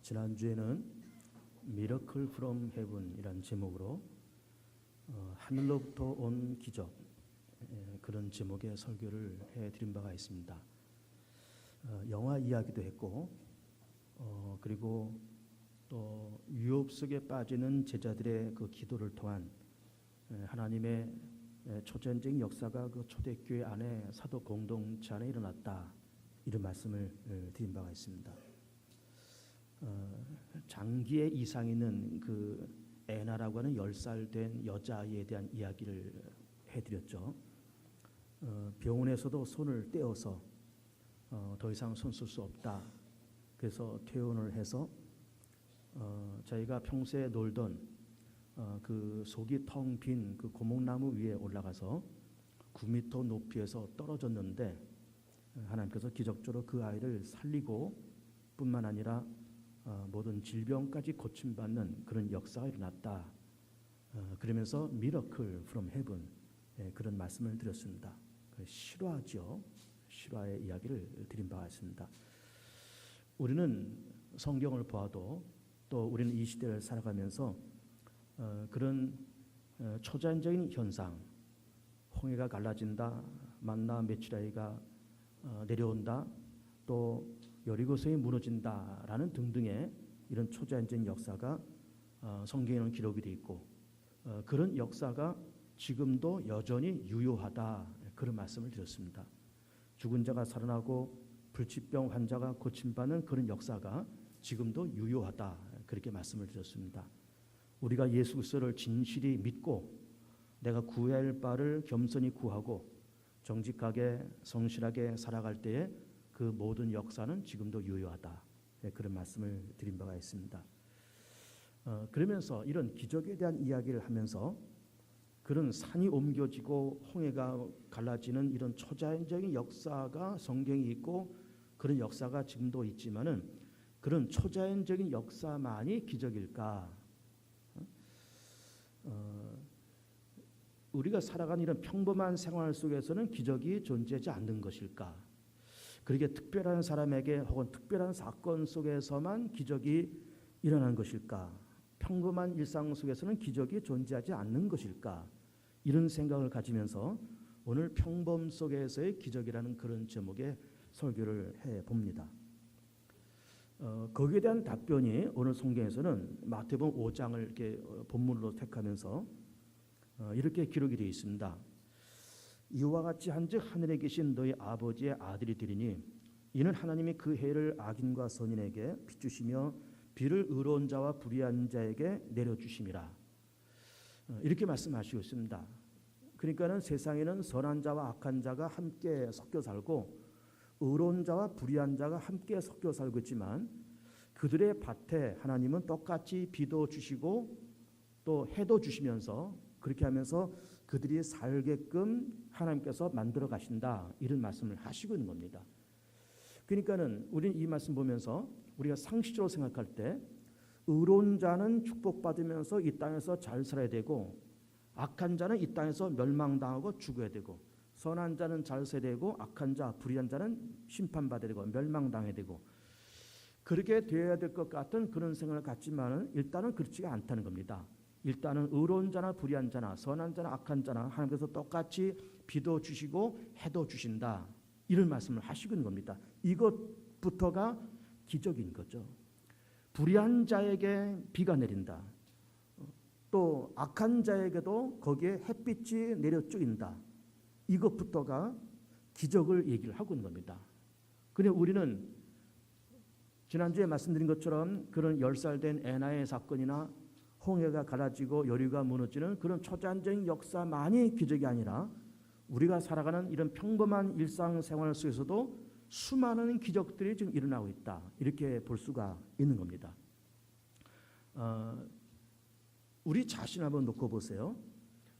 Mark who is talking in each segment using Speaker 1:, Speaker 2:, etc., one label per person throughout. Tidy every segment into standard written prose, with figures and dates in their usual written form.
Speaker 1: 지난주에는 Miracle from Heaven이라는 제목으로 하늘로부터 온 기적, 그런 제목의 설교를 해드린 바가 있습니다. 영화 이야기도 했고 그리고 또 유혹 속에 빠지는 제자들의 그 기도를 통한 하나님의 초전적인 역사가 그 초대교회 안에 사도 공동체 안에 일어났다, 이런 말씀을 드린 바가 있습니다. 장기의 이상 있는 그 애나라고 하는 10살 된 여자아이에 대한 이야기를 해드렸죠. 병원에서도 손을 떼어서 더 이상 손 쓸 수 없다, 그래서 퇴원을 해서 자기가 평소에 놀던 그 속이 텅 빈 그 고목나무 위에 올라가서 9m 높이에서 떨어졌는데 하나님께서 기적적으로 그 아이를 살리고 뿐만 아니라 모든 질병까지 고침받는 그런 역사가 일어났다. 그러면서 Miracle from Heaven, 그런 말씀을 드렸습니다. 실화죠. 실화의 이야기를 드린 바가 있습니다. 우리는 성경을 보아도 또 우리는 이 시대를 살아가면서 그런 초자연적인 현상, 홍해가 갈라진다, 만나 메추라기가 내려온다, 또 여리고성이 무너진다라는 등등의 이런 초자연적인 역사가 성경에는 기록이 되어 있고 그런 역사가 지금도 여전히 유효하다, 그런 말씀을 드렸습니다. 죽은 자가 살아나고 불치병 환자가 고침받는 그런 역사가 지금도 유효하다, 그렇게 말씀을 드렸습니다. 우리가 예수 그리스도를 진실히 믿고 내가 구해야 할 바를 겸손히 구하고 정직하게 성실하게 살아갈 때에 그 모든 역사는 지금도 유효하다, 그런 말씀을 드린 바가 있습니다. 그러면서 이런 기적에 대한 이야기를 하면서 그런 산이 옮겨지고 홍해가 갈라지는 이런 초자연적인 역사가 성경에 있고 그런 역사가 지금도 있지만은 그런 초자연적인 역사만이 기적일까? 우리가 살아가는 이런 평범한 생활 속에서는 기적이 존재하지 않는 것일까? 그렇게 특별한 사람에게 혹은 특별한 사건 속에서만 기적이 일어나는 것일까? 평범한 일상 속에서는 기적이 존재하지 않는 것일까? 이런 생각을 가지면서 오늘 평범 속에서의 기적이라는 그런 제목의 설교를 해봅니다. 거기에 대한 답변이 오늘 성경에서는 마태복음 5장을 이렇게 본문으로 택하면서 이렇게 기록이 되어 있습니다. 이와 같이 한즉 하늘에 계신 너희 아버지의 아들이 되리니 이는 하나님이 그 해를 악인과 선인에게 비추시며 비를 의로운 자와 불의한 자에게 내려주심이라, 이렇게 말씀하시고 있습니다. 그러니까는 세상에는 선한 자와 악한 자가 함께 섞여 살고 의로운 자와 불의한 자가 함께 섞여 살고 있지만 그들의 밭에 하나님은 똑같이 비도 주시고 또 해도 주시면서 그렇게 하면서 그들이 살게끔 하나님께서 만들어 가신다, 이런 말씀을 하시고 있는 겁니다. 그러니까는 우리는 이 말씀 보면서 우리가 상식적으로 생각할 때 의로운 자는 축복받으면서 이 땅에서 잘 살아야 되고 악한 자는 이 땅에서 멸망당하고 죽어야 되고 선한 자는 잘 살아야 되고 악한 자, 불의한 자는 심판받아야 되고 멸망당해야 되고 그렇게 되어야 될 것 같은 그런 생각을 갖지만은 일단은 그렇지가 않다는 겁니다. 일단은 의로운 자나 불의한 자나 선한 자나 악한 자나 하나님께서 똑같이 비도 주시고 해도 주신다, 이런 말씀을 하시고 있는 겁니다. 이것부터가 기적인 거죠. 불의한 자에게 비가 내린다, 또 악한 자에게도 거기에 햇빛이 내려 쪼인다, 이것부터가 기적을 얘기를 하고 있는 겁니다. 그런데 우리는 지난주에 말씀드린 것처럼 그런 10살 된 애나의 사건이나 홍해가 갈라지고 여리고가 무너지는 그런 초자연적인 역사만이 기적이 아니라 우리가 살아가는 이런 평범한 일상생활 속에서도 수많은 기적들이 지금 일어나고 있다, 이렇게 볼 수가 있는 겁니다. 우리 자신 한번 놓고 보세요.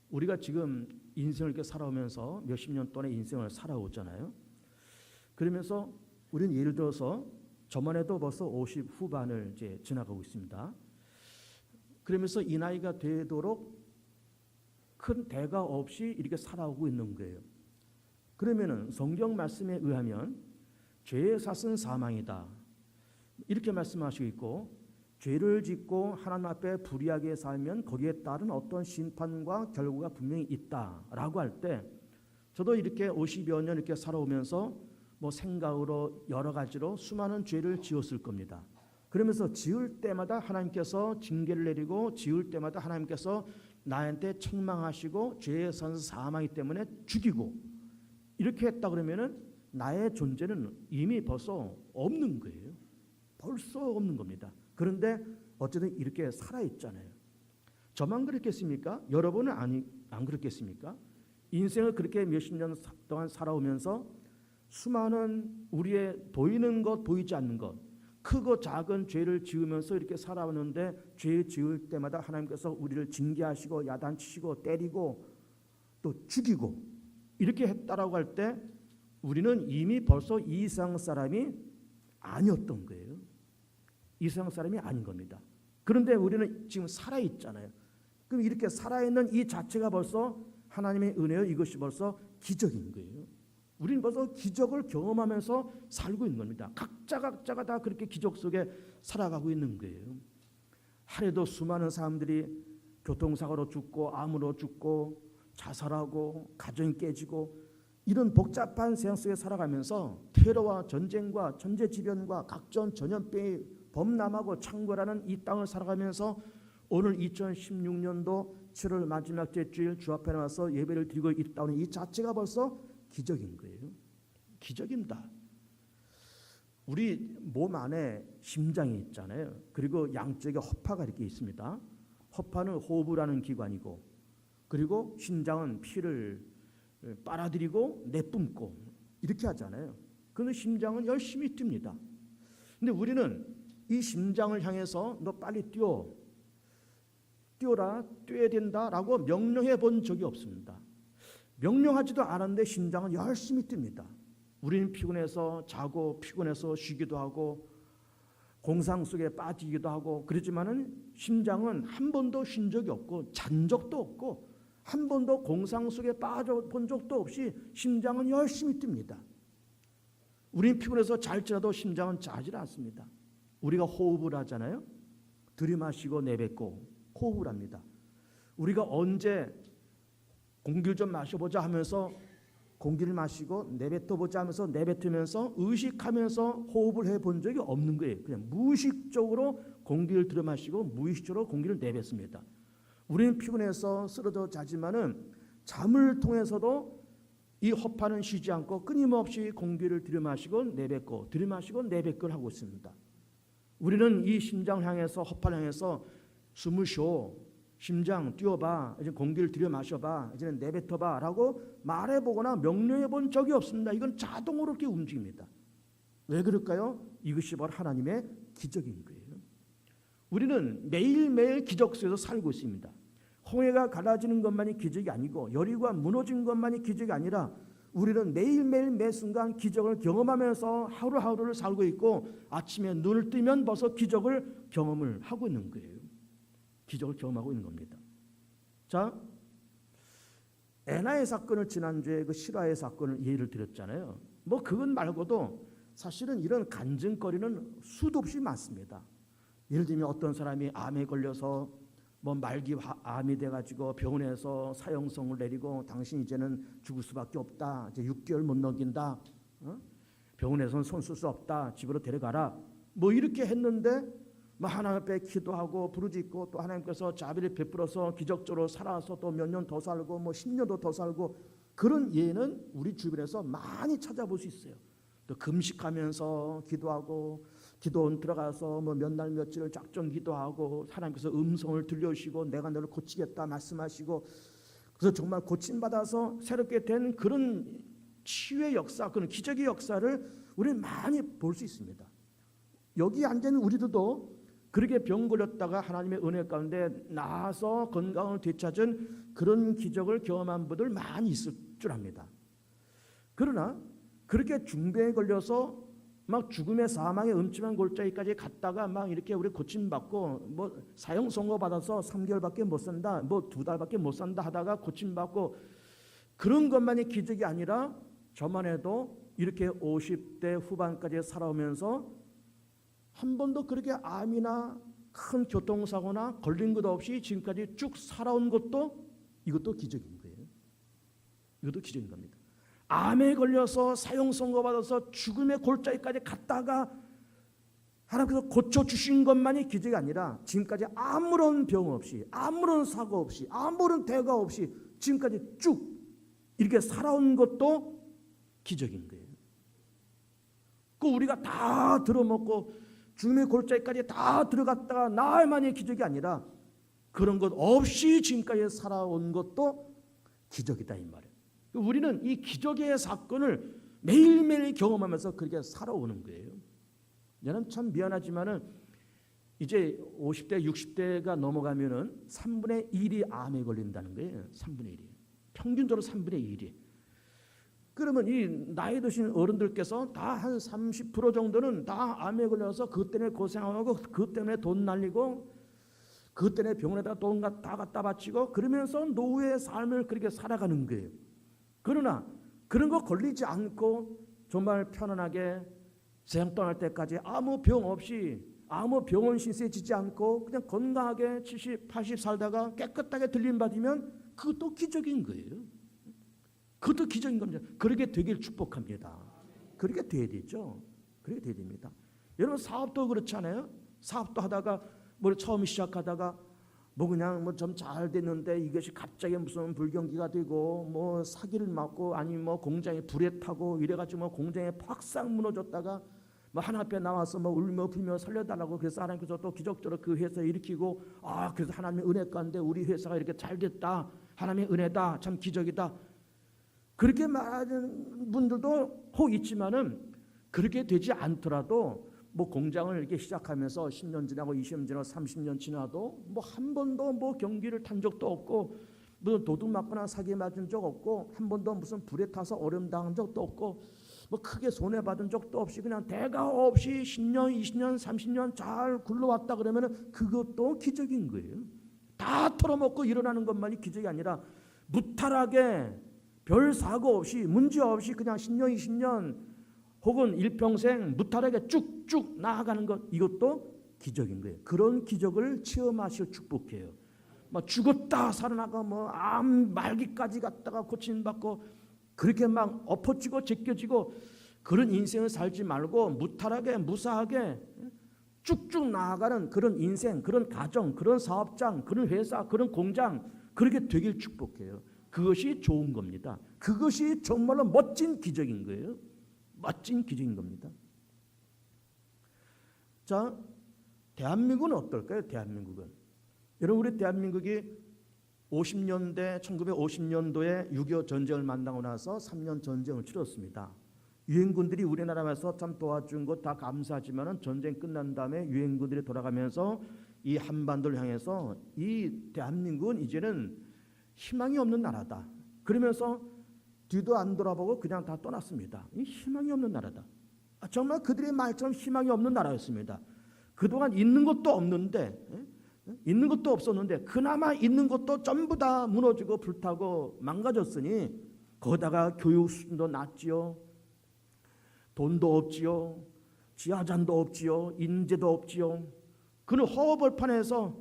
Speaker 1: 우리가 지금 인생을 이렇게 살아오면서 몇십 년 동안의 인생을 살아오잖아요. 그러면서 우리는 예를 들어서 저만 해도 벌써 50 후반을 이제 지나가고 있습니다. 그러면서 이 나이가 되도록 큰 대가 없이 이렇게 살아오고 있는 거예요. 그러면은 성경 말씀에 의하면 죄의 삭은 사망이다. 이렇게 말씀하시고 있고, 죄를 짓고 하나님 앞에 불의하게 살면 거기에 따른 어떤 심판과 결과가 분명히 있다라고 할 때, 저도 이렇게 50여 년 이렇게 살아오면서 뭐 생각으로 여러 가지로 수많은 죄를 지었을 겁니다. 그러면서 지을 때마다 하나님께서 징계를 내리고, 지을 때마다 하나님께서 나한테 책망하시고 죄의 선 사망이기 때문에 죽이고, 이렇게 했다 그러면은 나의 존재는 이미 벌써 없는 거예요. 벌써 없는 겁니다. 그런데 어쨌든 이렇게 살아있잖아요. 저만 그렇겠습니까? 여러분은 안 그렇겠습니까? 인생을 그렇게 몇십 년 동안 살아오면서 수많은 우리의 보이는 것, 보이지 않는 것, 크고 작은 죄를 지으면서 이렇게 살아오는데, 죄 지을 때마다 하나님께서 우리를 징계하시고 야단치시고 때리고 또 죽이고 이렇게 했다라고 할 때, 우리는 이미 벌써 이 세상 사람이 아니었던 거예요. 이 세상 사람이 아닌 겁니다. 그런데 우리는 지금 살아있잖아요. 그럼 이렇게 살아있는 이 자체가 벌써 하나님의 은혜요, 이것이 벌써 기적인 거예요. 우리는 벌써 기적을 경험하면서 살고 있는 겁니다. 각자가 다 그렇게 기적 속에 살아가고 있는 거예요. 하루에도 수많은 사람들이 교통사고로 죽고 암으로 죽고 자살하고 가정이 깨지고, 이런 복잡한 세상 속에 살아가면서 테러와 전쟁과 천재지변과 각종 전염병이 범람하고 창궐하는 이 땅을 살아가면서 오늘 2016년도 7월 마지막 주일 주 앞에 나와서 예배를 드리고 있다는 이 자체가 벌써 기적인 거예요. 기적입니다. 우리 몸 안에 심장이 있잖아요. 그리고 양쪽에 허파가 이렇게 있습니다. 허파는 호흡을 하는 기관이고, 그리고 심장은 피를 빨아들이고 내뿜고 이렇게 하잖아요. 그런데 심장은 열심히 뜁니다. 근데 우리는 이 심장을 향해서 너 빨리 뛰어라, 뛰어야 된다라고 명령해 본 적이 없습니다. 명령하지도 않았는데 심장은 열심히 뜁니다. 우리는 피곤해서 자고 피곤해서 쉬기도 하고 공상 속에 빠지기도 하고 그렇지만은 심장은 한 번도 쉰 적이 없고 잔 적도 없고 한 번도 공상 속에 빠져본 적도 없이 심장은 열심히 뜁니다. 우리는 피곤해서 잘지라도 심장은 자질 않습니다. 우리가 호흡을 하잖아요. 들이마시고 내뱉고 호흡을 합니다. 우리가 언제 공기를 좀 마셔보자 하면서 공기를 마시고 내뱉어보자 하면서 내뱉으면서 의식하면서 호흡을 해본 적이 없는 거예요. 그냥 무의식적으로 공기를 들이마시고 무의식적으로 공기를 내뱉습니다. 우리는 피곤해서 쓰러져 자지만은 잠을 통해서도 이 허파는 쉬지 않고 끊임없이 공기를 들이마시고 내뱉고 들이마시고 내뱉고 하고 있습니다. 우리는 이 심장을 향해서 허파를 향해서 숨을 쉬어, 심장 뛰어봐, 이제 공기를 들여 마셔봐, 이제 내뱉어봐 라고 말해보거나 명령해본 적이 없습니다. 이건 자동으로 이렇게 움직입니다. 왜 그럴까요? 이것이 바로 하나님의 기적인 거예요. 우리는 매일매일 기적 속에서 살고 있습니다. 홍해가 갈라지는 것만이 기적이 아니고 여리고가 무너진 것만이 기적이 아니라 우리는 매일매일 매순간 기적을 경험하면서 하루하루를 살고 있고 아침에 눈을 뜨면 벌써 기적을 경험을 하고 있는 거예요. 기적을 경험하고 있는 겁니다. 자, 에나의 사건을 지난주에 그 실화의 사건을 예를 드렸잖아요. 뭐 그건 말고도 사실은 이런 간증거리는 수도 없이 많습니다. 예를 들면 어떤 사람이 암에 걸려서 뭐 말기 암이 돼가지고 병원에서 사형성을 내리고 당신 이제는 죽을 수밖에 없다. 이제 6개월 못 넘긴다. 병원에서는 손 쓸 수 없다. 집으로 데려가라. 뭐 이렇게 했는데 뭐 하나님 앞에 기도하고 부르짖고 또 하나님께서 자비를 베풀어서 기적적으로 살아서 또 몇 년 더 살고 뭐 10년도 더 살고 그런 예는 우리 주변에서 많이 찾아볼 수 있어요. 또 금식하면서 기도하고 기도원 들어가서 뭐 몇 날 며칠을 작정 기도하고 하나님께서 음성을 들려주시고 내가 너를 고치겠다 말씀하시고 그래서 정말 고침받아서 새롭게 된 그런 치유의 역사, 그런 기적의 역사를 우리는 많이 볼 수 있습니다. 여기 앉아있는 우리들도 그렇게 병 걸렸다가 하나님의 은혜 가운데 나아서 건강을 되찾은 그런 기적을 경험한 분들 많이 있을 줄 압니다. 그러나 그렇게 중병에 걸려서 막 죽음의 사망의 음침한 골짜기까지 갔다가 막 이렇게 우리 고침받고 뭐 사형 선고 받아서 3개월밖에 못 산다, 뭐 2달밖에 못 산다 하다가 고침받고 그런 것만이 기적이 아니라 저만 해도 이렇게 50대 후반까지 살아오면서 한 번도 그렇게 암이나 큰 교통사고나 걸린 것 없이 지금까지 쭉 살아온 것도 이것도 기적인 거예요. 이것도 기적인 겁니다. 암에 걸려서 사형 선고받아서 죽음의 골짜기까지 갔다가 하나님께서 고쳐주신 것만이 기적이 아니라 지금까지 아무런 병 없이, 아무런 사고 없이, 아무런 대가 없이 지금까지 쭉 이렇게 살아온 것도 기적인 거예요. 그 우리가 다 들어먹고 죽음의 골짜기까지 다 들어갔다가 나만의 기적이 아니라 그런 것 없이 지금까지 살아온 것도 기적이다 이 말이에요. 우리는 이 기적의 사건을 매일매일 경험하면서 그렇게 살아오는 거예요. 저는 참 미안하지만은 이제 50대, 60대가 넘어가면은 3분의 1이 암에 걸린다는 거예요. 3분의 1이. 평균적으로 3분의 1이. 그러면 이 나이 드신 어른들께서 다 한 30% 정도는 다 암에 걸려서 그것 때문에 고생하고 그것 때문에 돈 날리고 그것 때문에 병원에다 돈 다 갖다 바치고 그러면서 노후의 삶을 그렇게 살아가는 거예요. 그러나 그런 거 걸리지 않고 정말 편안하게 세상 떠날 때까지 아무 병 없이 아무 병원 신세 지지 않고 그냥 건강하게 70, 80 살다가 깨끗하게 들림받으면 그것도 기적인 거예요. 그것도 기적인 겁니다. 그렇게 되길 축복합니다. 그렇게 돼야 되죠. 그렇게 돼야 됩니다. 여러분 사업도 그렇잖아요. 사업도 하다가 뭐 처음 시작하다가 뭐 그냥 뭐 좀 잘 됐는데 이것이 갑자기 무슨 불경기가 되고 뭐 사기를 맞고 아니면 뭐 공장에 불에 타고 이래가지고 뭐 공장에 팍싹 무너졌다가 뭐 하나님 앞에 나와서 뭐 울며 불며 살려달라고 그래서 하나님께서 또 기적적으로 그 회사 일으키고 그래서 하나님의 은혜 가운데 우리 회사가 이렇게 잘 됐다. 하나님의 은혜다. 참 기적이다. 그렇게 말하는 분들도 혹 있지만은 그렇게 되지 않더라도 뭐 공장을 이렇게 시작하면서 10년 지나고 20년 지나고 30년 지나도 뭐 한 번도 뭐 경기를 탄 적도 없고 뭐 도둑 맞거나 사기 맞은 적 없고 한 번도 무슨 불에 타서 어려움 당한 적도 없고 뭐 크게 손해 받은 적도 없이 그냥 대가 없이 10년, 20년, 30년 잘 굴러왔다 그러면은 그것도 기적인 거예요. 다 털어먹고 일어나는 것만이 기적이 아니라 무탈하게 별 사고 없이 문제 없이 그냥 10년, 20년 혹은 일평생 무탈하게 쭉쭉 나아가는 것 이것도 기적인 거예요. 그런 기적을 체험하실 축복해요. 막 죽었다 살아나가 뭐 암 말기까지 갔다가 고침받고 그렇게 막 엎어지고 제껴지고 그런 인생을 살지 말고 무탈하게 무사하게 쭉쭉 나아가는 그런 인생, 그런 가정, 그런 사업장, 그런 회사, 그런 공장 그렇게 되길 축복해요. 그것이 좋은 겁니다. 그것이 정말로 멋진 기적인 거예요. 멋진 기적인 겁니다. 자, 대한민국은 어떨까요? 대한민국은 여러분 우리 대한민국이 50년대 1950년도에 6.25 전쟁을 만나고 나서 3년 전쟁을 치렀습니다. 유엔군들이 우리나라에서 참 도와준 것 다 감사하지만은 전쟁 끝난 다음에 유엔군들이 돌아가면서 이 한반도를 향해서 이 대한민국은 이제는 희망이 없는 나라다. 그러면서 뒤도 안 돌아보고 그냥 다 떠났습니다. 이 희망이 없는 나라다. 정말 그들의 말처럼 희망이 없는 나라였습니다. 그동안 있는 것도 없는데 있는 것도 없었는데 그나마 있는 것도 전부 다 무너지고 불타고 망가졌으니 거기다가 교육 수준도 낮지요. 돈도 없지요. 지하잔도 없지요. 인재도 없지요. 그는 허허벌판에서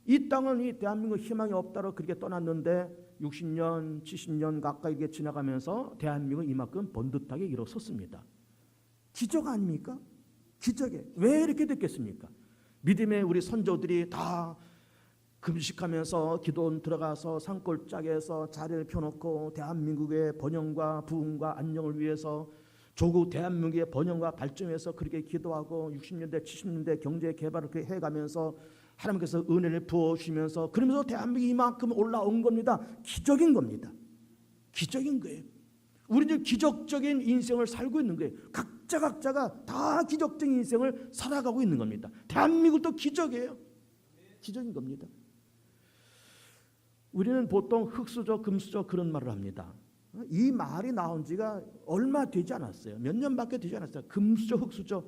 Speaker 1: 이 땅은 이 대한민국 희망이 없다로 그렇게 떠났는데 60년, 70년 가까이 이게 지나가면서 대한민국은 이만큼 번듯하게 일어섰습니다. 기적 아닙니까? 기적에 왜 이렇게 됐겠습니까? 믿음의 우리 선조들이 다 금식하면서 기도 들어가서 산골짜기에서 자리를 펴놓고 대한민국의 번영과 부흥과 안녕을 위해서 조국 대한민국의 번영과 발전을 위해서 그렇게 기도하고 60년대 70년대 경제 개발을 그렇게 해가면서 하나님께서 은혜를 부어주시면서 그러면서 대한민국이 이만큼 올라온 겁니다. 기적인 겁니다. 기적인 거예요. 우리는 기적적인 인생을 살고 있는 거예요. 각자가 다 기적적인 인생을 살아가고 있는 겁니다. 대한민국도 기적이에요. 기적인 겁니다. 우리는 보통 흙수저, 금수저 그런 말을 합니다. 이 말이 나온 지가 얼마 되지 않았어요. 몇 년밖에 되지 않았어요. 금수저, 흙수저.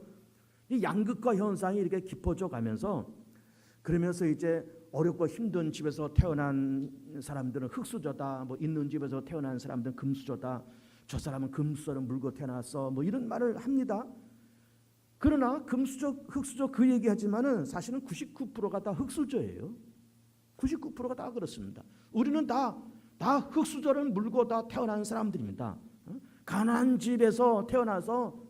Speaker 1: 이 양극화 현상이 이렇게 깊어져 가면서 그러면서 이제 어렵고 힘든 집에서 태어난 사람들은 흙수저다. 뭐 있는 집에서 태어난 사람들은 금수저다. 저 사람은 금수저를 물고 태어났어. 뭐 이런 말을 합니다. 그러나 금수저, 흙수저 그 얘기하지만은 사실은 99%가 다 흙수저예요. 99%가 다 그렇습니다. 우리는 다 흙수저를 물고 다 태어난 사람들입니다. 가난한 집에서 태어나서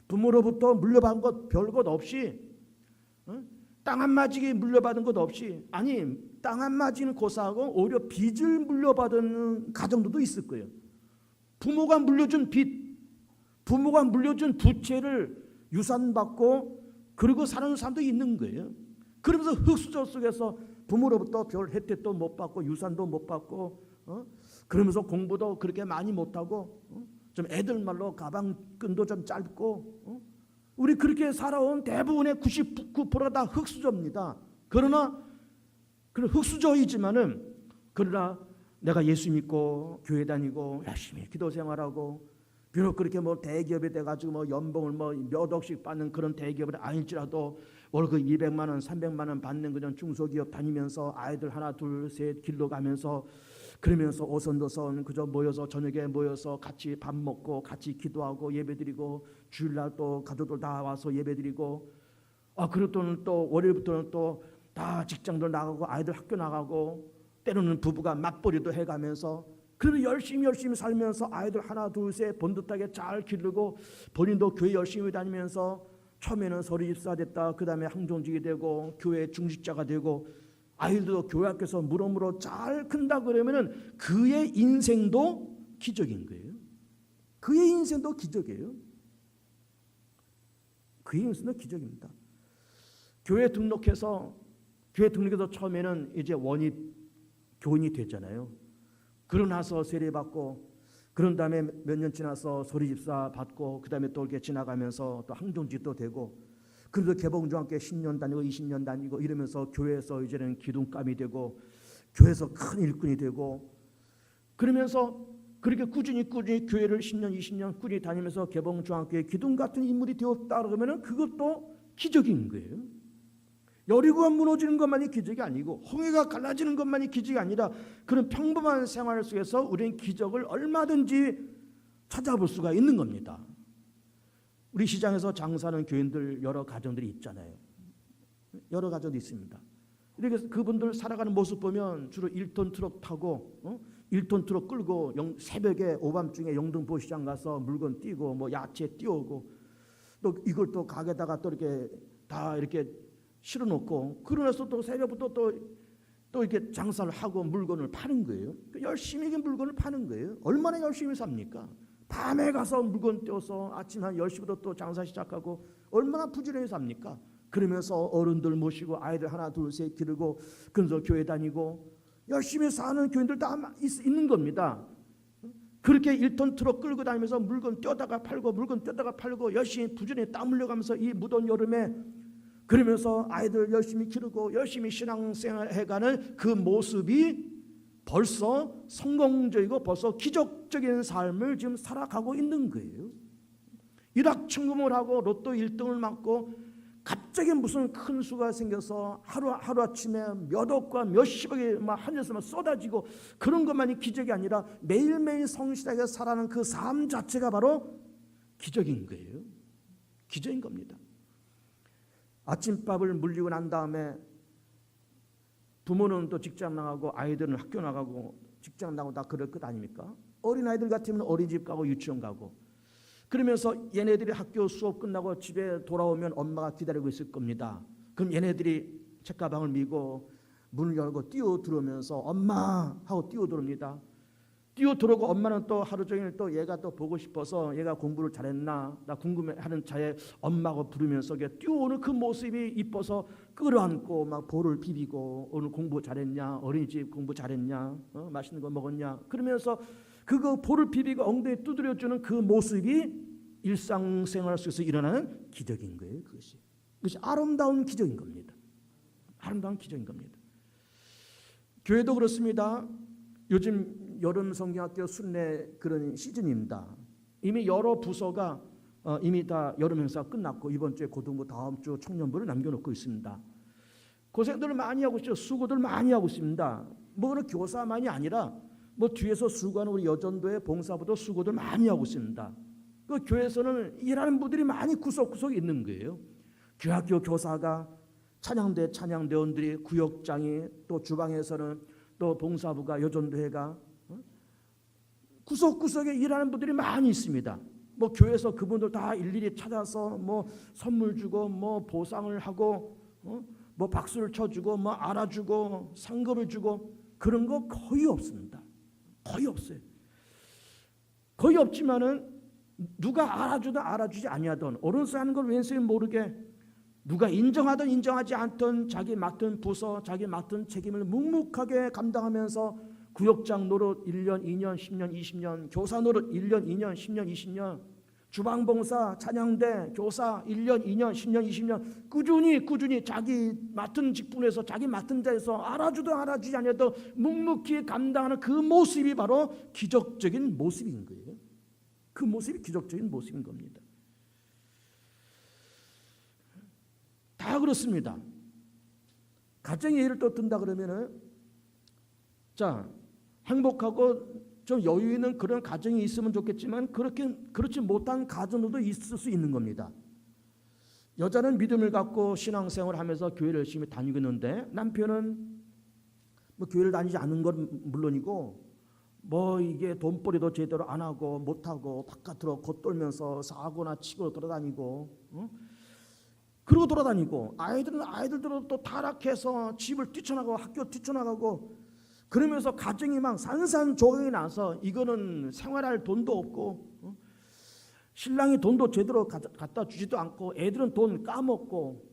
Speaker 1: 부모로부터 물려받은 것 별것 없이, 땅 한마지기 물려받은 것 없이, 아니 땅 한마지는 고사하고 오히려 빚을 물려받은 가정들도 있을 거예요. 부모가 물려준 빚, 부모가 물려준 부채를 유산받고 그러고 사는 사람도 있는 거예요. 그러면서 흙수저 속에서 부모로부터 별 혜택도 못 받고 유산도 못 받고, 그러면서 공부도 그렇게 많이 못하고, 좀 애들 말로 가방끈도 좀 짧고, 우리 그렇게 살아온 대부분의 99%가 다 흙수저입니다. 그러나 흙수저이지만은, 그러나 내가 예수 믿고 교회 다니고 열심히 기도 생활하고, 비록 그렇게 뭐 대기업이 돼가지고 뭐 연봉을 뭐 몇 억씩 받는 그런 대기업이 아닐지라도 월급 200만 원, 300만 원 받는 그냥 중소기업 다니면서 아이들 하나 둘 셋 길러 가면서, 그러면서 오선도선 그저 모여서 저녁에 모여서 같이 밥 먹고 같이 기도하고 예배드리고, 주일날 또 가족들 다 와서 예배드리고, 그리고 또 월요일부터는 또 다 직장도 나가고 아이들 학교 나가고, 때로는 부부가 맞벌이도 해가면서, 그래도 열심히 살면서 아이들 하나 둘 셋 번듯하게 잘 기르고, 본인도 교회 열심히 다니면서 처음에는 서리집사 됐다, 그 다음에 항종직이 되고 교회 중직자가 되고, 아이들도 교회 학교에서 무럭무럭 잘 큰다 그러면은 그의 인생도 기적인 거예요. 그의 인생도 기적이에요. 그의 인생도 기적입니다. 교회 등록해서 처음에는 이제 교인이 됐잖아요. 그러고 나서 세례 받고, 그런 다음에 몇 년 지나서 소리집사 받고, 그 다음에 또 이렇게 지나가면서 또 항종직도 되고, 그래도 개봉중학교 10년 다니고 20년 다니고 이러면서 교회에서 이제는 기둥감이 되고, 교회에서 큰 일꾼이 되고, 그러면서 그렇게 꾸준히 교회를 10년 20년 꾸준히 다니면서 개봉중학교의 기둥 같은 인물이 되었다 그러면은 그것도 기적인 거예요. 여리고가 무너지는 것만이 기적이 아니고, 홍해가 갈라지는 것만이 기적이 아니라, 그런 평범한 생활 속에서 우리는 기적을 얼마든지 찾아볼 수가 있는 겁니다. 우리 시장에서 장사하는 교인들 여러 가정들이 있잖아요. 여러 가정도 있습니다. 이렇게 그분들 살아가는 모습 보면 주로 1톤 트럭 타고, 1톤 트럭 끌고 새벽에 오밤중에 영등포시장 가서 물건 띄고 뭐 야채 띄우고, 또 이걸 또 가게다가 또 이렇게 다 이렇게 실어놓고, 그러나서 또 새벽부터 또 이렇게 장사를 하고 물건을 파는 거예요. 열심히 물건을 파는 거예요. 얼마나 열심히 삽니까? 밤에 가서 물건 떼어서 아침 한 10시부터 또 장사 시작하고, 얼마나 부지런히 삽니까? 그러면서 어른들 모시고 아이들 하나 둘 셋 기르고, 그러면서 교회 다니고 열심히 사는 교인들 다 있는 겁니다. 그렇게 1톤 트럭 끌고 다니면서 물건 떼다가 팔고 열심히 부지런히 땀 흘려가면서 이 무더운 여름에, 그러면서 아이들 열심히 기르고 열심히 신앙생활 해가는 그 모습이 벌써 성공적이고 벌써 기적적인 삶을 지금 살아가고 있는 거예요. 일확천금을 하고 로또 1등을 맞고 갑자기 무슨 큰 수가 생겨서 하루아침에 몇 억과 몇십억이 막 하늘에서 쏟아지고, 그런 것만이 기적이 아니라 매일매일 성실하게 살아가는 그 삶 자체가 바로 기적인 거예요. 기적인 겁니다. 아침밥을 물리고 난 다음에 부모는 또 직장 나가고 아이들은 학교 나가고 직장 나가고 다 그럴 것 아닙니까? 어린아이들 같으면 어린이집 가고 유치원 가고, 그러면서 얘네들이 학교 수업 끝나고 집에 돌아오면 엄마가 기다리고 있을 겁니다. 그럼 얘네들이 책가방을 미고 문을 열고 뛰어 들어오면서 엄마 하고 뛰어 들어옵니다. 뛰어 들어오고 엄마는 또 하루 종일 또 얘가 또 보고 싶어서 얘가 공부를 잘했나 나 궁금해하는 차에 엄마가 부르면서 뛰어오는 그 모습이 이뻐서 끌어안고 막 볼을 비비고, 오늘 공부 잘했냐, 어린이집 공부 잘했냐, 맛있는 거 먹었냐, 그러면서 그거 볼을 비비고 엉덩이 두드려주는 그 모습이 일상생활 속에서 일어나는 기적인 거예요. 그것이 아름다운 기적인 겁니다. 아름다운 기적인 겁니다. 교회도 그렇습니다. 요즘 여름 성경학교 순례 그런 시즌입니다. 이미 여러 부서가 이미 다 여름 행사 끝났고, 이번 주에 고등부, 다음 주 청년부를 남겨놓고 있습니다. 고생들을 많이 하고 있죠. 수고들 많이 하고 있습니다. 뭐 그런 교사만이 아니라 뭐 뒤에서 수고하는 우리 여전도의 봉사부도 수고들 많이 하고 있습니다. 그 교회에서는 일하는 분들이 많이 구석구석에 있는 거예요. 교학교 교사가, 찬양대 찬양대원들이, 구역장이, 또 주방에서는 또 봉사부가, 여전도회가, 구석구석에 일하는 분들이 많이 있습니다. 뭐 교회에서 그분들 다 일일이 찾아서 뭐 선물 주고 뭐 보상을 하고 뭐 박수를 쳐주고 뭐 알아주고 상급을 주고 그런 거 거의 없습니다. 거의 없어요. 거의 없지만은 누가 알아주든 알아주지 아니하든 어른서 하는 걸 왠지 모르게 누가 인정하든 인정하지 않든 자기 맡은 부서, 자기 맡은 책임을 묵묵하게 감당하면서 구역장 노릇 1년, 2년, 10년, 20년, 교사 노릇 1년, 2년, 10년, 20년, 주방봉사, 찬양대, 교사 1년, 2년, 10년, 20년 꾸준히 자기 맡은 직분에서 자기 맡은 자에서 알아주든 알아주지 않아도 묵묵히 감당하는 그 모습이 바로 기적적인 모습인 거예요. 그 모습이 기적적인 모습인 겁니다. 다 그렇습니다. 가정의 예를 또 든다 그러면은 자, 행복하고 좀 여유 있는 그런 가정이 있으면 좋겠지만 그렇지 못한 가정들도 있을 수 있는 겁니다. 여자는 믿음을 갖고 신앙생활을 하면서 교회를 열심히 다니고 있는데 남편은 뭐 교회를 다니지 않는 건 물론이고 뭐 이게 돈벌이도 제대로 안 하고 못하고 바깥으로 겉돌면서 사고나 치고 돌아다니고 그러고 돌아다니고 아이들은 아이들대로 또 타락해서 집을 뛰쳐나가고 학교 뛰쳐나가고 그러면서 가정이 막 산산조각이 나서 이거는 생활할 돈도 없고 신랑이 돈도 제대로 갖다 주지도 않고 애들은 돈 까먹고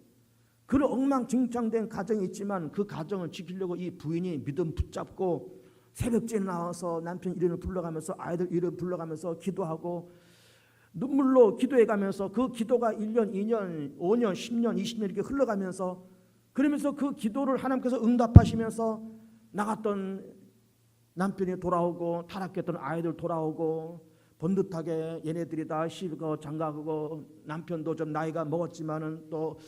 Speaker 1: 그런 엉망진창된 가정이 있지만 그 가정을 지키려고 이 부인이 믿음 붙잡고 새벽째 나와서 남편 이름을 불러가면서 아이들 이름 불러가면서 기도하고 눈물로 기도해가면서 그 기도가 1년, 2년, 5년, 10년, 20년 이렇게 흘러가면서 그러면서 그 기도를 하나님께서 응답하시면서 나갔던 남편이 돌아오고 타락했던 아이들 돌아오고 번듯하게 얘네들이 다 시고 장가가고 남편도 좀 나이가 먹었지만은 또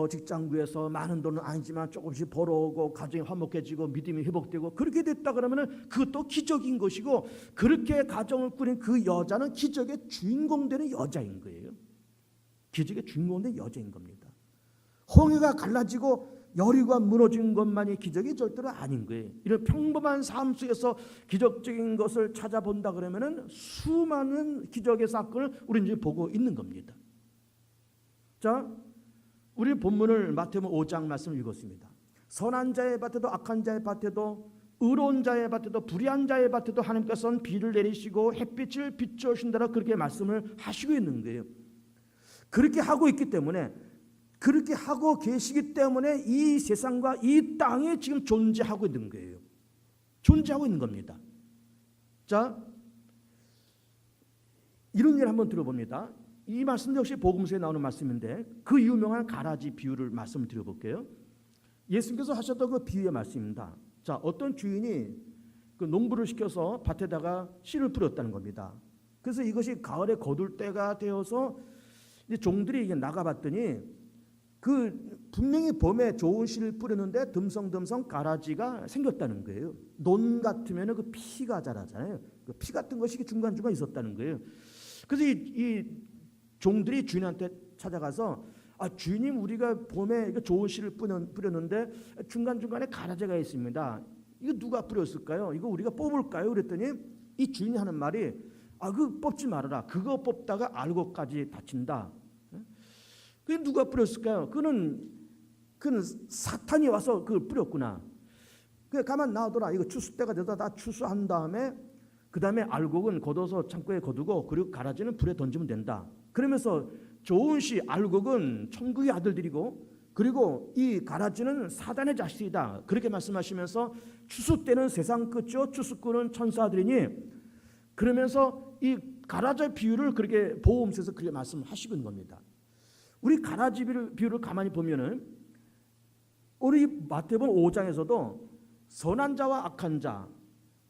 Speaker 1: 직장구에서 많은 돈은 아니지만 조금씩 벌어오고 가정이 화목해지고 믿음이 회복되고 그렇게 됐다 그러면은 그것도 기적인 것이고 그렇게 가정을 꾸린 그 여자는 기적의 주인공 되는 여자인 거예요. 기적의 주인공 되는 여자인 겁니다. 홍해가 갈라지고 여리고가 무너진 것만이 기적이 절대로 아닌 거예요. 이런 평범한 삶 속에서 기적적인 것을 찾아본다 그러면은 수많은 기적의 사건을 우리는 이제 보고 있는 겁니다. 자, 우리 본문을 마태복음 5장 말씀을 읽었습니다. 선한 자의 밭에도 악한 자의 밭에도 의로운 자의 밭에도 불의한 자의 밭에도 하나님께서는 비를 내리시고 햇빛을 비춰주신다라 그렇게 말씀을 하시고 있는 거예요. 그렇게 하고 있기 때문에 그렇게 하고 계시기 때문에 이 세상과 이 땅에 지금 존재하고 있는 거예요. 존재하고 있는 겁니다. 자, 이런 일 한번 들어봅니다. 이 말씀도 역시 복음서에 나오는 말씀인데 그 유명한 가라지 비유를 말씀을 드려볼게요. 예수님께서 하셨던 그 비유의 말씀입니다. 자, 어떤 주인이 그 농부를 시켜서 밭에다가 씨를 뿌렸다는 겁니다. 그래서 이것이 가을에 거둘 때가 되어서 이제 종들이 이게 나가봤더니 그 분명히 봄에 좋은 씨를 뿌렸는데 듬성듬성 가라지가 생겼다는 거예요. 논 같으면 그 피가 자라잖아요. 그 피 같은 것이 중간중간 있었다는 거예요. 그래서 이 종들이 주인한테 찾아가서 주인님 우리가 봄에 좋은 씨를 뿌렸는데 중간중간에 가라지가 있습니다. 이거 누가 뿌렸을까요? 이거 우리가 뽑을까요? 그랬더니 이 주인이 하는 말이 그거 뽑지 말아라. 그거 뽑다가 알곡까지 다친다. 그게 누가 뿌렸을까요? 그는 사탄이 와서 그걸 뿌렸구나. 그래 가만 놔둬라. 이거 추수 때가 되다 다 추수한 다음에 그 다음에 알곡은 걷어서 창고에 거두고 그리고 가라지는 불에 던지면 된다. 그러면서 좋은 씨 알곡은 천국의 아들들이고 그리고 이 가라지는 사단의 자식이다. 그렇게 말씀하시면서 추수 때는 세상 끝이요 추수꾼은 천사들이니 그러면서 이 가라지 비유를 그렇게 보험서에서 그렇게 말씀하시고 있는 겁니다. 우리 가라지 비유를 가만히 보면은 우리 마태복음 5장에서도 선한 자와 악한 자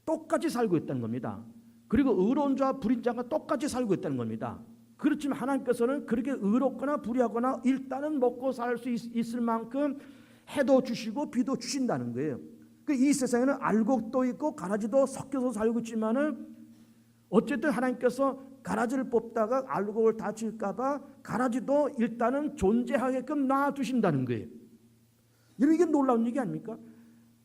Speaker 1: 똑같이 살고 있다는 겁니다. 그리고 의로운 자와 불의한 자가 똑같이 살고 있다는 겁니다. 그렇지만 하나님께서는 그렇게 의롭거나 불의하거나 일단은 먹고 살 수 있을 만큼 해도 주시고 비도 주신다는 거예요. 이 세상에는 알곡도 있고 가라지도 섞여서 살고 있지만은 어쨌든 하나님께서 가라지를 뽑다가 알곡을 다칠까봐 가라지도 일단은 존재하게끔 놔두신다는 거예요. 이게 놀라운 얘기 아닙니까?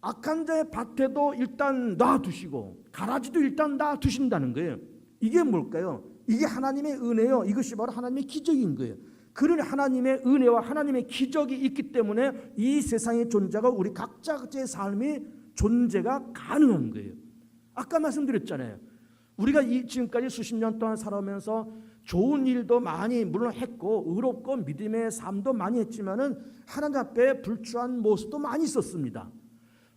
Speaker 1: 악한 자의 밭에도 일단 놔두시고 가라지도 일단 놔두신다는 거예요. 이게 뭘까요? 이게 하나님의 은혜요. 이것이 바로 하나님의 기적인 거예요. 그런 하나님의 은혜와 하나님의 기적이 있기 때문에 이 세상의 존재가 우리 각자의 삶의 존재가 가능한 거예요. 아까 말씀드렸잖아요. 우리가 지금까지 수십 년 동안 살아오면서 좋은 일도 많이 물론 했고 의롭고 믿음의 삶도 많이 했지만은 하나님 앞에 불추한 모습도 많이 있었습니다.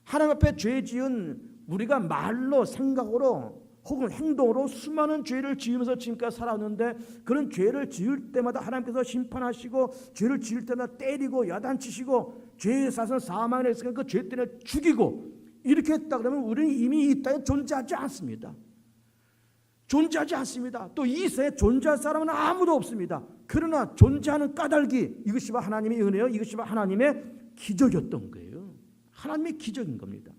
Speaker 1: 하나님 앞에 죄 지은 우리가 말로 생각으로 혹은 행동으로 수많은 죄를 지으면서 지금까지 살았는데 그런 죄를 지을 때마다 하나님께서 심판하시고 죄를 지을 때마다 때리고 야단치시고 죄의 사선 사망을 했으니까 그 죄 때문에 죽이고 이렇게 했다 그러면 우리는 이미 이 땅에 존재하지 않습니다. 존재하지 않습니다. 또 이 세상에 존재할 사람은 아무도 없습니다. 그러나 존재하는 까닭이 이것이 바로 하나님의 은혜요. 이것이 바로 하나님의 기적이었던 거예요. 하나님의 기적인 겁니다.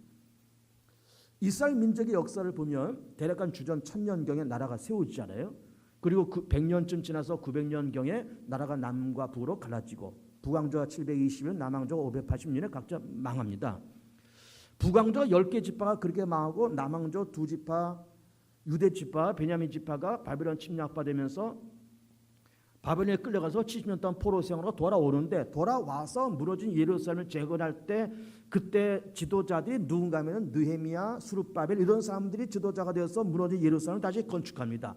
Speaker 1: 이스라엘 민족의 역사를 보면 대략 주전 1000년경에 나라가 세워지잖아요. 그리고 100년쯤 지나서 900년경에 나라가 남과 북으로 갈라지고 북왕조가 720년, 남왕조가 580년에 각자 망합니다. 북왕조가 10개 지파가 그렇게 망하고 남왕조 2지파, 유대 지파, 베냐민 지파가 바벨론 침략받으면서 바벨론에 끌려가서 70년 동안 포로 생활로 돌아오는데 돌아와서 무너진 예루살렘을 재건할 때 그때 지도자들이 누군가 하면 느헤미야, 스룹바벨 이런 사람들이 지도자가 되어서 무너진 예루살렘을 다시 건축합니다.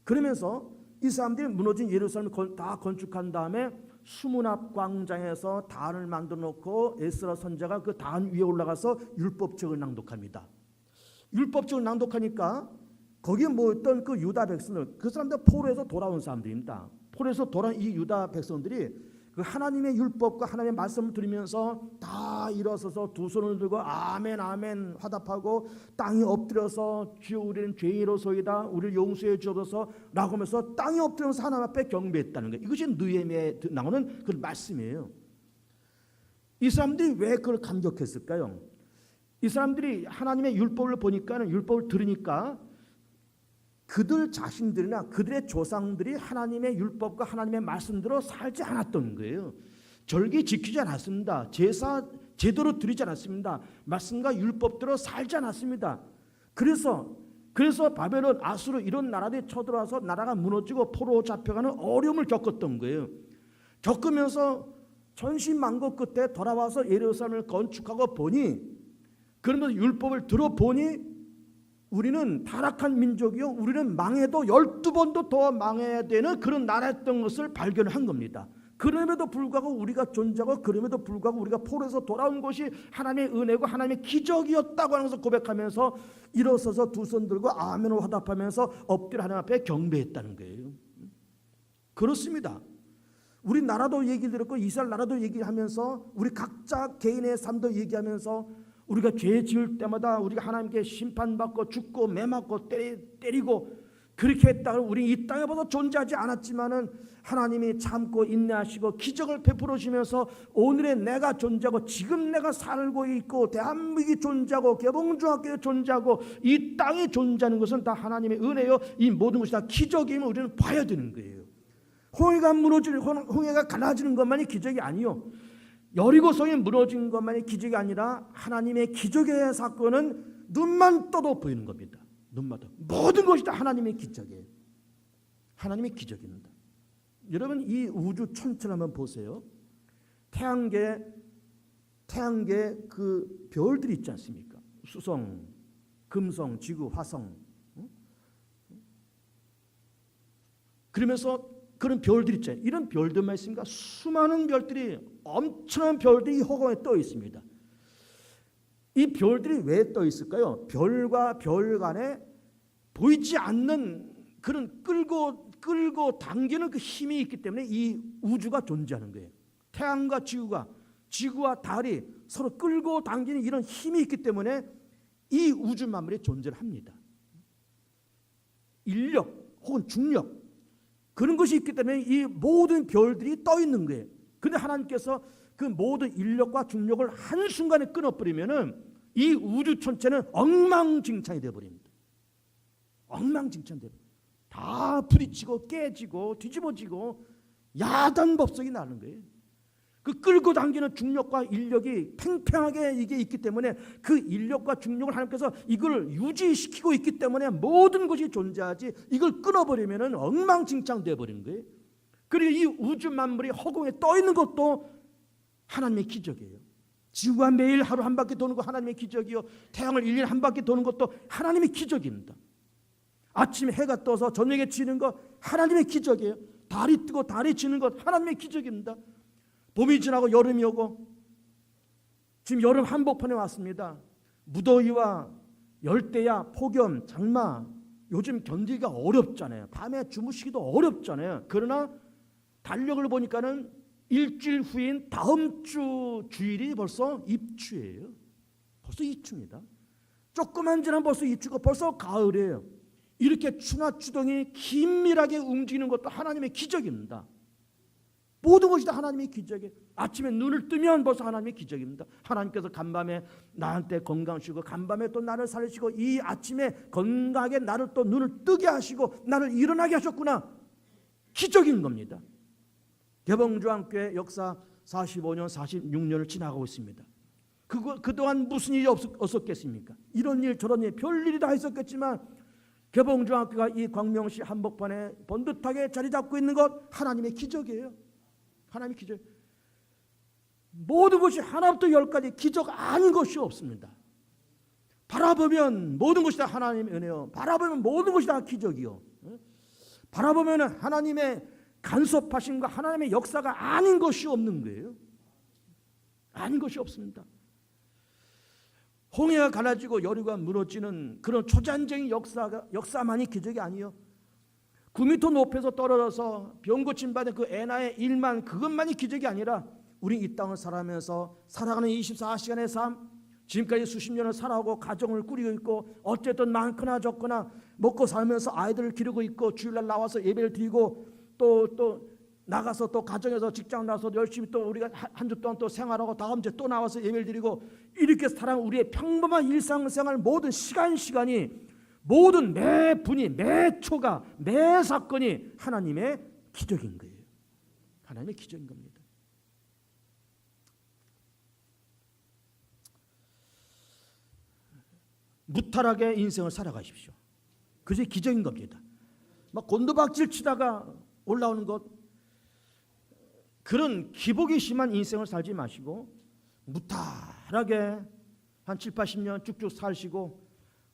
Speaker 1: 그러면서 이 사람들이 무너진 예루살렘을 다 건축한 다음에 수문 앞 광장에서 단을 만들어 놓고 에스라 선지자가 그 단 위에 올라가서 율법책을 낭독합니다. 율법책을 낭독하니까 거기에 모였던 그 유다 백성들, 그 사람들 포로에서 돌아온 사람들입니다. 포로에서 돌아온 이 유다 백성들이 그 하나님의 율법과 하나님의 말씀을 들으면서 다 일어서서 두 손을 들고 아멘 아멘 화답하고 땅에 엎드려서 주여 우리는 죄인으로소이다 우리를 용서해 주옵소서 라고 하면서 땅에 엎드려서 하나님 앞에 경배했다는 거예요. 이것이 느헤미야에 나오는 그 말씀이에요. 이 사람들이 왜 그걸 감격했을까요? 이 사람들이 하나님의 율법을 보니까 율법을 들으니까 그들 자신들이나 그들의 조상들이 하나님의 율법과 하나님의 말씀대로 살지 않았던 거예요. 절기 지키지 않았습니다. 제사 제대로 드리지 않았습니다. 말씀과 율법대로 살지 않았습니다. 그래서 바벨론, 아수르 이런 나라들이 쳐들어와서 나라가 무너지고 포로 잡혀가는 어려움을 겪었던 거예요. 겪으면서 천신만고 끝에 돌아와서 예루살렘을 건축하고 보니 그러면서 율법을 들어보니 우리는 타락한 민족이요 우리는 망해도 12번도 더 망해야 되는 그런 나라였던 것을 발견한 겁니다. 그럼에도 불구하고 우리가 존재하고 그럼에도 불구하고 우리가 포로에서 돌아온 것이 하나님의 은혜고 하나님의 기적이었다고 하는 것을 고백하면서 일어서서 두 손 들고 아멘으로 화답하면서 엎드려 하나님 앞에 경배했다는 거예요. 그렇습니다. 우리 나라도 얘기를 들었고 이스라엘 나라도 얘기하면서 우리 각자 개인의 삶도 얘기하면서 우리가 죄 지을 때마다 우리가 하나님께 심판받고 죽고 매맞고 때리고 그렇게 했다가 우리 이 땅에 봐도 존재하지 않았지만은 하나님이 참고 인내하시고 기적을 베풀어 주시면서 오늘의 내가 존재하고 지금 내가 살고 있고 대한민국이 존재하고 개봉중학교에 존재하고 이 땅에 존재하는 것은 다 하나님의 은혜요. 이 모든 것이 다 기적임을 우리는 봐야 되는 거예요. 홍해가 갈라지는 것만이 기적이 아니요. 여리고성이 무너진 것만이 기적이 아니라 하나님의 기적의 사건은 눈만 떠도 보이는 겁니다. 눈만 떠도 모든 것이 다 하나님의 기적이에요. 하나님의 기적입니다. 여러분 이 우주 천체를 한번 보세요. 태양계 그 별들이 있지 않습니까? 수성, 금성, 지구, 화성. 그러면서 그런 별들이 있잖아요. 이런 별들만 있습니까? 수많은 별들이 엄청난 별들이 허공에 떠 있습니다. 이 별들이 왜 떠 있을까요? 별과 별 간에 보이지 않는 그런 끌고 당기는 그 힘이 있기 때문에 이 우주가 존재하는 거예요. 태양과 지구와 달이 서로 끌고 당기는 이런 힘이 있기 때문에 이 우주 만물이 존재를 합니다. 인력 혹은 중력 그런 것이 있기 때문에 이 모든 별들이 떠 있는 거예요. 그런데 하나님께서 그 모든 인력과 중력을 한순간에 끊어버리면은 이 우주 천체는 엉망진창이 되어버립니다. 엉망진창이 되어버립니다. 다 부딪히고 깨지고 뒤집어지고 야단 법석이 나는 거예요. 그 끌고 당기는 중력과 인력이 팽팽하게 이게 있기 때문에 그 인력과 중력을 하나님께서 이걸 유지시키고 있기 때문에 모든 것이 존재하지, 이걸 끊어버리면 엉망진창 되어버리는 거예요. 그리고 이 우주 만물이 허공에 떠 있는 것도 하나님의 기적이에요. 지구가 매일 하루 한 바퀴 도는 거 하나님의 기적이요, 태양을 일일 한 바퀴 도는 것도 하나님의 기적입니다. 아침에 해가 떠서 저녁에 지는 것 하나님의 기적이에요. 달이 뜨고 달이 지는 것 하나님의 기적입니다. 봄이 지나고 여름이 오고 지금 여름 한복판에 왔습니다. 무더위와 열대야, 폭염, 장마 요즘 견디기가 어렵잖아요. 밤에 주무시기도 어렵잖아요. 그러나 달력을 보니까는 일주일 후인 다음 주 주일이 벌써 입추예요. 벌써 입추입니다. 조금만 지나면 벌써 입추고 벌써 가을이에요. 이렇게 추나 추동이 긴밀하게 움직이는 것도 하나님의 기적입니다. 모든 것이 다 하나님의 기적이에요. 아침에 눈을 뜨면 벌써 하나님의 기적입니다. 하나님께서 간밤에 나한테 건강 주시고 간밤에 또 나를 살리시고 이 아침에 건강하게 나를 또 눈을 뜨게 하시고 나를 일어나게 하셨구나. 기적인 겁니다. 개봉주한교회 역사 45년 46년을 지나가고 있습니다. 그동안 무슨 일이 없었겠습니까? 이런 일 저런 일 별일이 다 있었겠지만 개봉주한교회가 이 광명시 한복판에 번듯하게 자리 잡고 있는 것 하나님의 기적이에요. 하나님의 기적. 모든 것이 하나부터 열까지 기적 아닌 것이 없습니다. 바라보면 모든 것이 다 하나님의 은혜요. 바라보면 모든 것이 다 기적이요. 바라보면 하나님의 간섭하심과 하나님의 역사가 아닌 것이 없는 거예요. 아닌 것이 없습니다. 홍해가 갈라지고 여리고가 무너지는 그런 초자연적인 역사만이 기적이 아니요. 9m 높이에서 떨어져서 병 고침 받은 그 애나의 일만, 그것만이 기적이 아니라 우리 이 땅을 살아가면서 살아가는 24시간의 삶, 지금까지 수십 년을 살아오고 가정을 꾸리고 있고 어쨌든 많거나 적거나 먹고 살면서 아이들을 기르고 있고 주일날 나와서 예배를 드리고 또 나가서 또 가정에서 직장 나서 열심히 또 우리가 한 주 동안 또 생활하고 다음 주에 또 나와서 예배를 드리고 이렇게 살아가는 우리의 평범한 일상생활 모든 시간이 모든 매 분이 매 초가 매 사건이 하나님의 기적인 거예요. 하나님의 기적인 겁니다. 무탈하게 인생을 살아가십시오. 그것이 기적인 겁니다. 막 곤두박질 치다가 올라오는 것, 그런 기복이 심한 인생을 살지 마시고 무탈하게 한 7, 80년 쭉쭉 사시고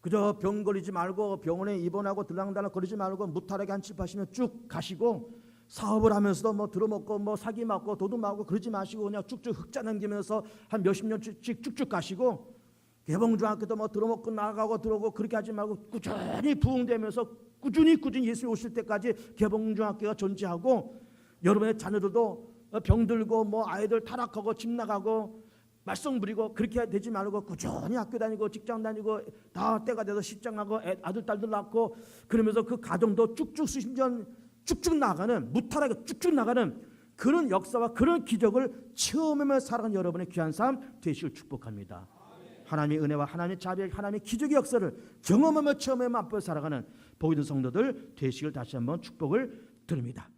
Speaker 1: 그저 병 걸리지 말고 병원에 입원하고 들락달락 거리지 말고 무탈하게 한 7, 80년 쭉 가시고 사업을 하면서도 뭐 들어먹고 뭐 사기 맞고 도둑 맞고 그러지 마시고 그냥 쭉쭉 흑자 남기면서 한 몇십 년씩 쭉쭉 가시고 개봉주한테도 뭐 들어먹고 나가고 들어오고 그렇게 하지 말고 꾸준히 부흥되면서 꾸준히 예수님 오실 때까지 개봉주학교가 존재하고 여러분의 자녀들도 병들고 뭐 아이들 타락하고 집 나가고 말썽 부리고 그렇게 되지 말고 꾸준히 학교 다니고 직장 다니고 다 때가 돼서 시장하고 아들 딸들 낳고 그러면서 그 가정도 쭉쭉 수십 년 쭉쭉 나가는 무탈하게 쭉쭉 나가는 그런 역사와 그런 기적을 체험하며 살아가는 여러분의 귀한 삶 되시길 축복합니다. 하나님의 은혜와 하나님의 자비, 하나님의 기적의 역사를 경험하며 체험하며 맛보며 살아가는 복이 된 성도들 되시길 다시 한번 축복을 드립니다.